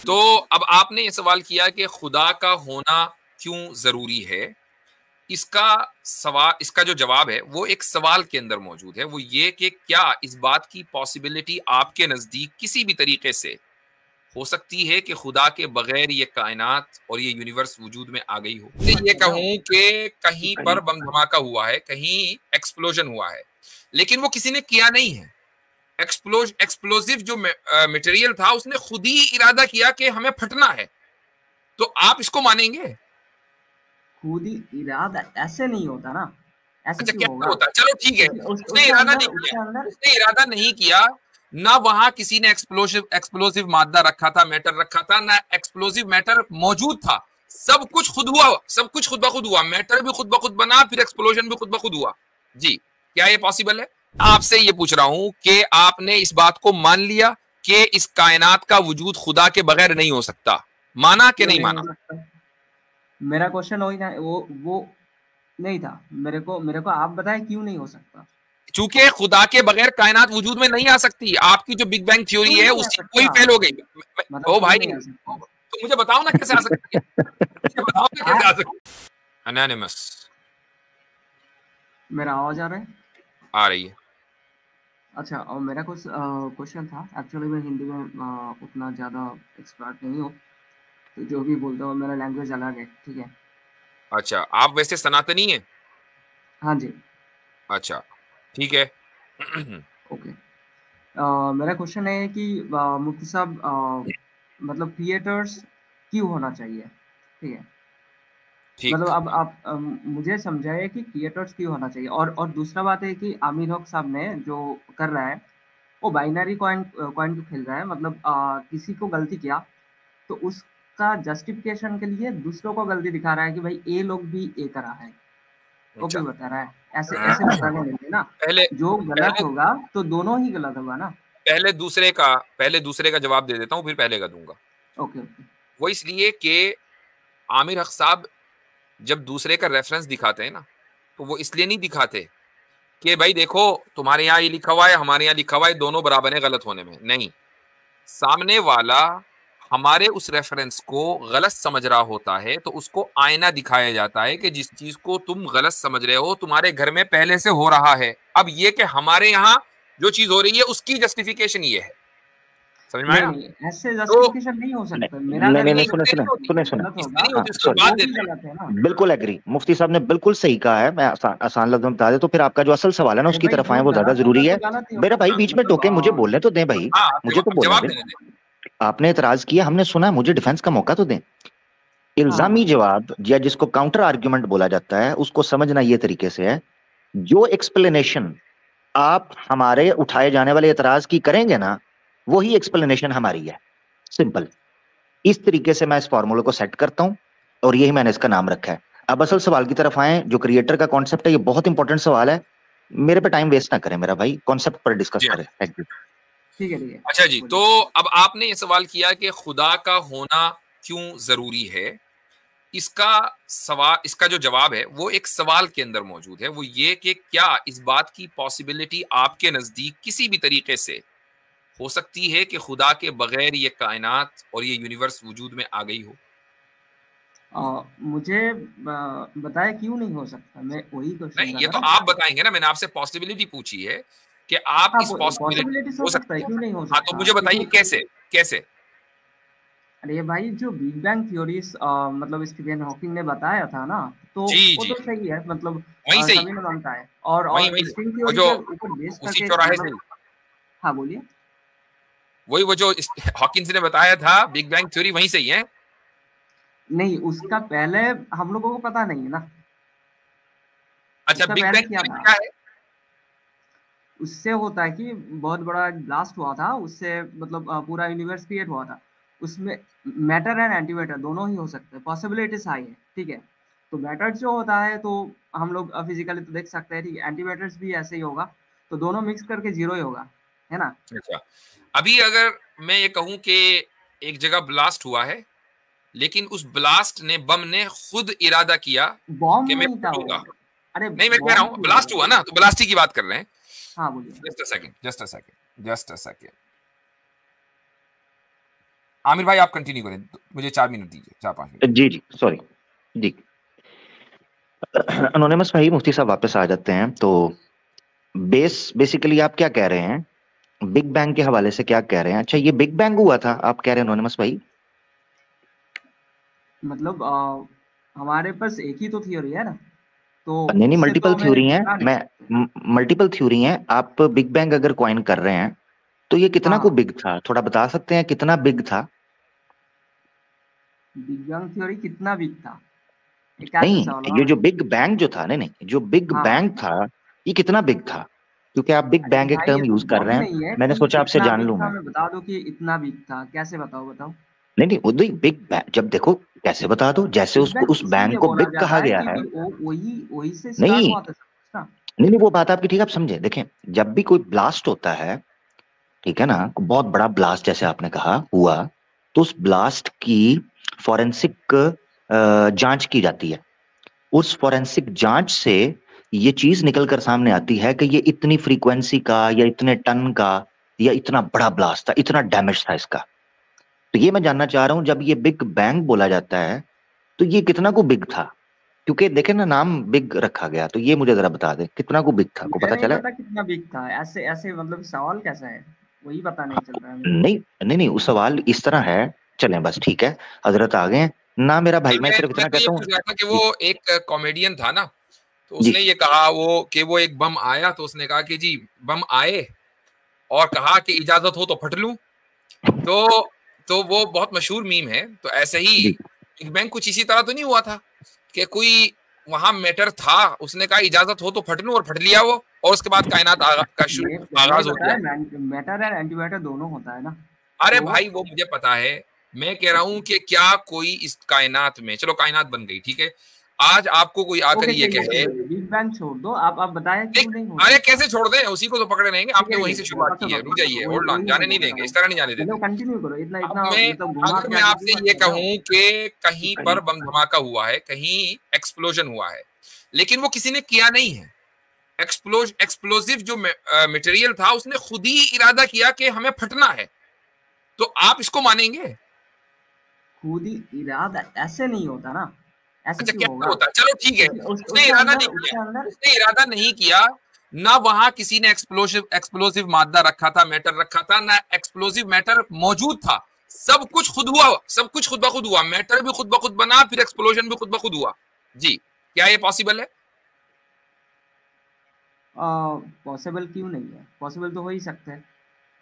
तो अब आपने ये सवाल किया कि खुदा का होना क्यों जरूरी है। इसका जो जवाब है वो एक सवाल के अंदर मौजूद है, वो ये कि क्या इस बात की पॉसिबिलिटी आपके नजदीक किसी भी तरीके से हो सकती है कि खुदा के बगैर ये कायनात और ये यूनिवर्स वजूद में आ गई हो। ये कहूं कि कहीं पर बम धमाका हुआ है, कहीं एक्सप्लोजन हुआ है, लेकिन वो किसी ने किया नहीं है। एक्सप्लोजिव जो मटेरियल था उसने खुद ही इरादा किया कि हमें फटना है। तो आप इसको मानेंगे? खुद ही इरादा ऐसे नहीं होता ना, ऐसे अच्छा, क्यों कैसे होगा? होता है? चलो ठीक है, उसने इरादा नहीं किया, उसने इरादा नहीं किया ना, वहां किसी ने एक्सप्लोसिव मादा रखा था, मैटर रखा था ना, एक्सप्लोसिव मैटर मौजूद था। सब कुछ खुद हुआ, सब कुछ खुद ब खुद हुआ, मैटर भी खुद ब खुद बना, फिर एक्सप्लोजन भी खुद ब खुद हुआ। जी, क्या ये पॉसिबल है? आपसे ये पूछ रहा हूं कि आपने इस बात को मान लिया कि इस कायनात का वजूद खुदा के बगैर नहीं हो सकता, माना कि नहीं माना? मेरा क्वेश्चन वही था, वो नहीं था। मेरे को आप बताएं क्यों नहीं हो सकता। चूंकि खुदा के बगैर कायनात वजूद में नहीं आ सकती। आपकी जो बिग बैंग थ्योरी है उसकी कोई फेल हो गई। मतलब ओ भाई, तो मुझे बताओ ना कैसे आ सकती है, मुझे बताओ ना कैसे आ सकती है। एनोनिमस, मेरा आवाज आ रहा है? आ रही है। अच्छा, और मेरा कुछ क्वेश्चन था। एक्चुअली मैं हिंदी में उतना ज़्यादा एक्सपर्ट नहीं हूँ, तो जो भी बोलता हूँ मेरा लैंग्वेज अलग है, ठीक है? अच्छा, आप वैसे सनातनी हैं? हाँ जी। अच्छा, ठीक है। ओके। मेरा क्वेश्चन है कि मुफ्ती साहब, मतलब थिएटर्स क्यों होना चाहिए, ठीक है? मतलब ठीक। अब आप मुझे समझाइए कि थिएटर्स क्यों होना चाहिए। और दूसरा बात है कि आमिर हक साहब ने जो कर रहा है, वो बाइनरी कॉइन कॉइन को खेल रहा है। मतलब किसी को गलती किया तो उसका जस्टिफिकेशन के लिए दूसरों को गलती दिखा रहा है कि भाई ये लोग भी ये करा है, वो भी अच्छा, बता रहा है। ऐसे ऐसे बताने नहीं है ना। पहले जो गलत पहले होगा तो दोनों ही गलत होगा ना। पहले दूसरे का जवाब दे देता हूँ, फिर पहले का दूंगा। Okay okay. वो इसलिए कि आमिर हक साहब जब दूसरे का रेफरेंस दिखाते हैं ना, तो वो इसलिए नहीं दिखाते कि भाई देखो तुम्हारे यहाँ ये लिखा हुआ है, हमारे यहाँ लिखा हुआ है, दोनों बराबर है गलत होने में। नहीं, सामने वाला हमारे उस रेफरेंस को गलत समझ रहा होता है, तो उसको आईना दिखाया जाता है कि जिस चीज को तुम गलत समझ रहे हो तुम्हारे घर में पहले से हो रहा है। अब ये कि हमारे यहाँ जो चीज हो रही है उसकी जस्टिफिकेशन ये है। समझ में नहीं आया? नहीं, ऐसे तो जस्टिफिकेशन नहीं हो सकता। मेरा नहीं घर नहीं में नहीं, नहीं, सुने इससे सुने नहीं होती, सुने सुने। गलत इससे होगा नहीं हाँ होती, उसको सॉरी, बात वो भी देते हैं। गलत है ना। बिल्कुल एग्री। मुफ्ती साहब ने बिल्कुल सही कहा है। मैं आसान लफ्जों में बता दे तो फिर आपका जो असल सवाल है ना अरे उसकी भाई, तरफ जो आए, वो ज्यादा गलत होगा जरूरी तो है। गलत ही मेरा होगा भाई ना। बीच में मतलब टोके, मुझे बोलने तो दें भाई, हाँ, मुझे तो अब बोलने जवाब दें। देने दें। आपने एतराज किया, हमने सुना है, मुझे डिफेंस का मौका तो दें। हाँ इल्जामी बोलिए। जवाब या जिसको काउंटर आर्ग्यूमेंट बोला जाता है उसको समझना ये तरीके से है, जो एक्सप्लेनेशन आप हमारे उठाए जाने वाले एतराज की करेंगे ना, वही एक्सप्लेनेशन हमारी है। सिंपल। इस तरीके से मैं इस फॉर्मूले को सेट करता हूं और यही मैंने इसका नाम रखा है। अब असल सवाल की तरफ आए, जो क्रिएटर का कॉन्सेप्ट है, ये बहुत इंपॉर्टेंट सवाल है। मेरे पे टाइम वेस्ट ना करें मेरा भाई, कॉन्सेप्ट पर डिस्कस जी हाँ। करें। Thank you. ठीक है ठीक है, अच्छा जी, बोलिए। तो अब आपने ये सवाल किया कि खुदा का होना क्यों जरूरी है। इसका जो जवाब है वो एक सवाल के अंदर मौजूद है, वो ये कि क्या इस बात की पॉसिबिलिटी आपके नजदीक किसी भी तरीके से हो सकती है कि खुदा के बगैर ये कायनात और ये यूनिवर्स वजूद में आ गई हो। मुझे बताया क्यों नहीं हो सकता, मैं वही क्वेश्चन नहीं, कर ये रहा तो था। आप बताएंगे ना, मैंने आपसे पॉसिबिलिटी पूछी है कि आप हाँ, इस पॉसिबिलिटी पॉसिबिलिटीज हो हो सकता है, सकती है। क्यों नहीं हो हाँ, तो सकता, मुझे बताइए क्योंकि कैसे कैसे। अरे भाई, जो बिग बैंग थ्योरीज मतलब स्टीफन हॉकिंग ने बताया था ना, तो जी वो जी तो जी, सही है। मतलब वहीं से ही, सभी ने मानता है। वहीं और वहीं स्ट्रिंग वो थ्योरी जो के ऊपर बेस उसी करके चौराहे से मतलब। ही, हाँ बोलिए। वही वो जो हॉकिंस ने बताया था बिग बैंग थ्योरी, वहीं से ही है। नहीं, उसका पहले हम लोगों को पता नहीं है ना। अच्छा, उसका बिग पहले बैंग क्या थ्योरी था? क्या है? उससे होता है कि बहुत बड़ा ब्लास्ट हुआ था, उससे मतलब पूरा यूनिवर्स क्रिएट हुआ था। उसमें मैटर एंड एंटीमैटर दोनों ही हो सकते हैं, पॉसिबिलिटीज हाई है, ठीक है? तो मैटर जो होता है तो हम लोग फिजिकली तो देख सकते हैं, ठीक है? एंटीमैटर्स भी ऐसे ही होगा, तो दोनों मिक्स करके जीरो ही होगा, है ना? अच्छा, अभी अगर मैं ये कहूं कि एक जगह ब्लास्ट हुआ है, लेकिन उस ब्लास्ट ने, बम ने खुद इरादा किया कि बॉम्ब मैं नहीं था वो। फूटूंगा। अरे नहीं, मैं कह रहा बॉम्ब हूं क्यों ब्लास्ट होगा? हुआ ना, तो ब्लास्ट ही की बात कर रहे हैं। हाँ बोलिए। Just a second, just a second, just a second. Aamir भाई आप कंटिन्यू करें, मुझे 4 मिनट दीजिए, 4-5 मिनट। जी जी सॉरी जी। एनोनिमस भाई मुफ्ती साहब वापस आ जाते हैं। तो बेसिकली आप क्या कह रहे हैं, बिग बैंग के हवाले से क्या कह रहे हैं? अच्छा ये बिग बैंग हुआ था आप कह रहे हैं एनोनिमस भाई? मतलब हमारे पास एक ही तो थ्योरी है ना, तो नहीं नहीं, इससे तो मल्टीपल हमें थ्योरी है। बता नहीं मैं सकते। मल्टीपल थ्योरी है। आप बिग बैंग अगर कॉइन कर रहे हैं तो ये कितना को हाँ, बिग था, थोड़ा बता सकते हैं कितना बिग था? बिग बैंग थ्योरी कितना वीक था, ये कैसे नहीं, सवाल ये हुआ? जो बिग बैंग जो था, नहीं नहीं, जो बिग हाँ हाँ। बैंग था ये कितना बिग था? क्योंकि आप बिग अरे बैंग एक भाई ये टर्म तो यूज कर बहुत रहे हैं, नहीं है मैंने कि सोचा आपसे इतना जान वीक लूं था, मैं। मैं बता दूं कि इतना वीक था, कैसे बताओ बताओ। नहीं नहीं, वो बिग बैंग जब देखो कैसे बता दो, जैसे बिग उसको बैंग उस बैंक इसीलिए को बोला बिग कहा जाता है गया है। क्योंकि वो वही वही से स्टार्ट नहीं हुआ था सब कुछ ना। नहीं नहीं, वो बात आपकी ठीक, आप समझे। देखें, जब भी कोई ब्लास्ट होता है, ठीक है ना, बहुत बड़ा ब्लास्ट जैसे आपने कहा हुआ, तो उस ब्लास्ट की फॉरेंसिक जांच की जाती है। उस फॉरेंसिक जांच से ये चीज निकल कर सामने आती है कि ये इतनी फ्रीक्वेंसी का या इतने टन का या इतना बड़ा ब्लास्ट था, इतना डैमेज था इसका। तो ये मैं जानना चाह रहा हूं, जब ये बिग बैंग बोला जाता है तो ये कितना को बिग था? क्योंकि देखे ना, नाम बिग रखा गया, तो ये मुझे जरा बता दे कितना को बिग था, को मुझे पता नहीं चला है? पता कितना वीक था, ऐसे ऐसे मतलब सवाल कैसा है, वही पता नहीं चल रहा है मेरे को। नहीं नहीं नहीं, वो सवाल इस तरह है। चलें बस ठीक है, हजरत आ गए हैं ना मेरा भाई, मैं सिर्फ मैं इतना तो ये कहता हूँ। पूछ रहा था कि वो जी एक कॉमेडियन था ना, तो जी। उसने ये कहा वो कि वो एक बम आया, तो उसने कहा कि जी बम आए और कहा कि इजाजत हो तो फट लूं। तो वो बहुत मशहूर मीम है। तो ऐसे ही जी बिग बैंग कुछ इसी तरह तो नहीं हुआ था कि कोई वहां मैटर था, उसने कहा इजाजत हो तो फट लूं और फट लिया वो, और उसके बाद कायनात का शुरू ये पहले ही आगाज हो गया। बताया, मैटर एंड एंटी मैटर दोनों होता है ना। अरे तो भाई वो मुझे पता है, मैं कह रहा हूं कि क्या कोई इस कायनात में, चलो कायनात बन गई ठीक है, आज आपको कोई आकर ओके ये चलिए कहे, चलिए, बिग बैंग छोड़ दो, आप बताया नहीं, क्यों नहीं हो अरे सकता। कैसे छोड़ दें, उसी को तो पकड़े रहेंगे, ठीक आपने है वहीं ये से शुरुआत बस की है, बस रुक बस जाइए, वही होल्ड ऑन, वही जाने मैं नहीं बोल रहा देंगे, हूँ। इस तरह नहीं जाने चलो देते। कंटिन्यू करो, इतना अब इतना मैं मतलब घुमा अगर मैं फिरा के आपसे मत ये चले जाओ। कहूं कि कहीं पर बम धमाका हुआ है, कहीं एक्सप्लोजन हुआ है, लेकिन वो किसी ने किया नहीं है। एक्सप्लोजिव जो मटेरियल था उसने खुद ही इरादा किया कि हमें फटना है, तो आप इसको मानेंगे? खुद ही इरादा ऐसे नहीं होता ना, ऐसे अच्छा क्यों कैसे होगा? होता है, चलो ठीक है, उसने इरादा नहीं किया, उसके अंदर उसने इरादा नहीं किया, ना वहां किसी ने एक्सप्लोसिव मादा रखा था, मैटर रखा था, ना एक्सप्लोसिव मैटर मौजूद था, सब कुछ खुद हुआ, सब कुछ खुद ब खुद हुआ, मैटर भी खुद ब खुद बना, फिर एक्सप्लोजन भी खुद ब खुद हुआ। जी, क्या ये पॉसिबल है? पॉसिबल क्यों नहीं है, पॉसिबल तो हो ही सकता है।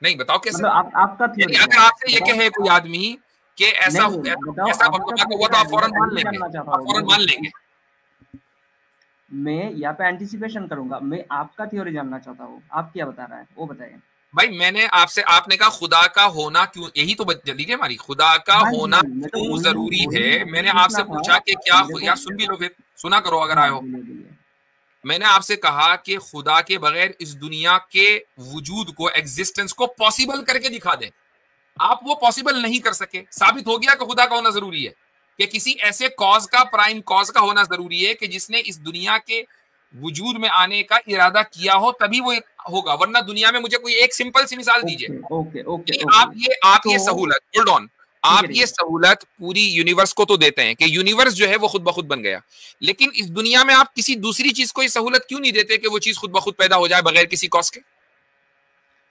नहीं, बताओ कैसे। मतलब आपका यानी थ्योरी क्या अगर है, आपसे ये बताओ। कहे कोई आदमी कि ऐसा नहीं नहीं बताओ, ऐसा बम आपका धमाका थ्योरी हुआ, तो क्या आप है, फौरन मान मैं लेंगे, जानना चाहता आप हूँ। फौरन मान लेंगे। मैं यहाँ पे एंटिसिपेशन करूंगा, मैं आपका थ्योरी जानना चाहता हूँ, आप क्या बता रहा है वो बताइए। भाई मैंने आपसे, आपने कहा खुदा का होना क्यों, यही तो जल्दी है हमारी, खुदा का हाँ जी होना हाँ जी, मैं तो क्यों वही जरूरी वही है। वही मैंने पूछना आपसे था पूछा कि क्या, मेरे को। या सुन भी लो फिर, सुना करो अगर हाँ आए हो। बोलिए बोलिए। मैंने आपसे कहा कि खुदा के बगैर इस दुनिया के वजूद को, एग्जिस्टेंस को पॉसिबल करके दिखा दें। आप वो पॉसिबल नहीं कर सके, साबित हो गया कि खुदा का होना जरूरी है, कि किसी ऐसे कॉज का, प्राइम कॉज का होना जरूरी है कि जिसने इस दुनिया के वजूद में आने का इरादा किया हो, तभी वो होगा, वरना दुनिया में, मुझे कोई एक सिंपल सी मिसाल दीजिए ओके ओके ओके कि ओके। आप तो ये सहूलत, होल्ड ऑन, ठीक है आप ठीक ये है। सहूलत पूरी यूनिवर्स को तो देते हैं कि यूनिवर्स जो है वो खुद ब खुद बन गया, लेकिन इस दुनिया में आप किसी दूसरी चीज को ये सहूलत क्यों नहीं देते कि वो चीज खुद ब खुद पैदा हो जाए बगैर किसी कॉस्ट के?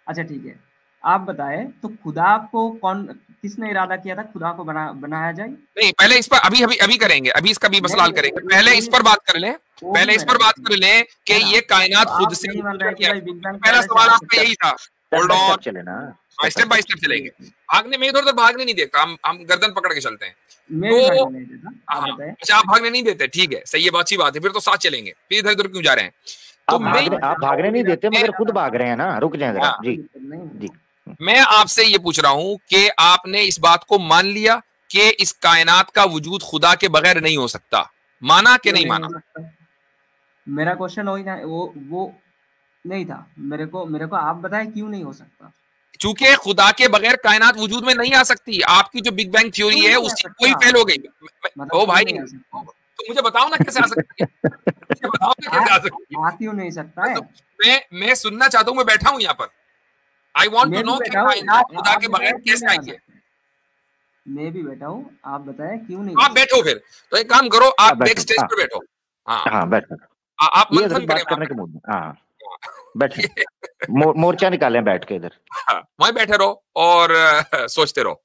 अच्छा ठीक है, आप बताएं तो खुदा को कौन, किसने इरादा किया था खुदा को बनाया जाए? नहीं, पहले इस पर अभी अभी अभी करेंगे, अभी इसका भी मसला नहीं हल करेंगे, पहले इस पर बात कर लें, वो भी पहले इस मेरा पर बात क्वेश्चन कर लें कि है ना। ये कायनात तो खुद आप से नहीं मान रहे कि क्या है। भाई बिग बैंग पहला पहले से सवाल आ आपका चुका यही था, step hold by on, step चले ना, स्टेप बाय स्टेप है। चलेंगे। भागने में, इधर उधर भागने नहीं देता, हम गर्दन पकड़ के चलते हैं। मैं भी तो भागने नहीं देता, आप हाँ, बताएं। अच्छा आप भागने नहीं देते, ठीक है, सही है, बहुत अच्छी बात है, फिर तो साथ चलेंगे, फिर इधर उधर क्यों जा रहे हैं? तो मैं आप भागने नहीं देते मगर खुद भाग रहे हैं ना, रुक जाए जरा हाँ, जी। कोई दिक्कत जी नहीं। मैं आपसे ये पूछ रहा हूं कि आपने इस बात को मान लिया कि इस कायनात का वजूद खुदा के बगैर नहीं हो सकता, माना कि क्यों नहीं नहीं हो माना? सकता? मेरा क्वेश्चन वही था, वो नहीं था, मेरे को आप बताएं क्यों नहीं हो सकता। चूंकि खुदा के बगैर कायनात वजूद में नहीं आ सकती, आपकी जो बिग बैंग थ्योरी क्यों है नहीं आ उसकी वही सकता, फेल हो गई। मतलब ओ क्यों भाई, नहीं आ सकता? तो मुझे बताओ ना कैसे आ सकती है, मुझे बताओ ना कैसे आ सकती है। आ क्यों नहीं सकता है? मैं सुनना चाहता हूं, मैं बैठा हूं यहाँ पर, आई वॉन्ट टू मैं भी नो कि बैठा हूँ, कायनात खुदा आप के बगैर बताएं क्यों कैसे नहीं आ आई है। सकता? मैं भी बैठा हूँ, आप बताएं क्यों नहीं आप बैठो फिर, तो एक काम करो, आप बैक स्टेज पर बैठो। हाँ बैठो, आप ये मंथन करें बात करने के मूड में। हाँ बैठे, मोर्चा निकालें बैठ के इधर। वहीं बैठे रहो और सोचते रहो।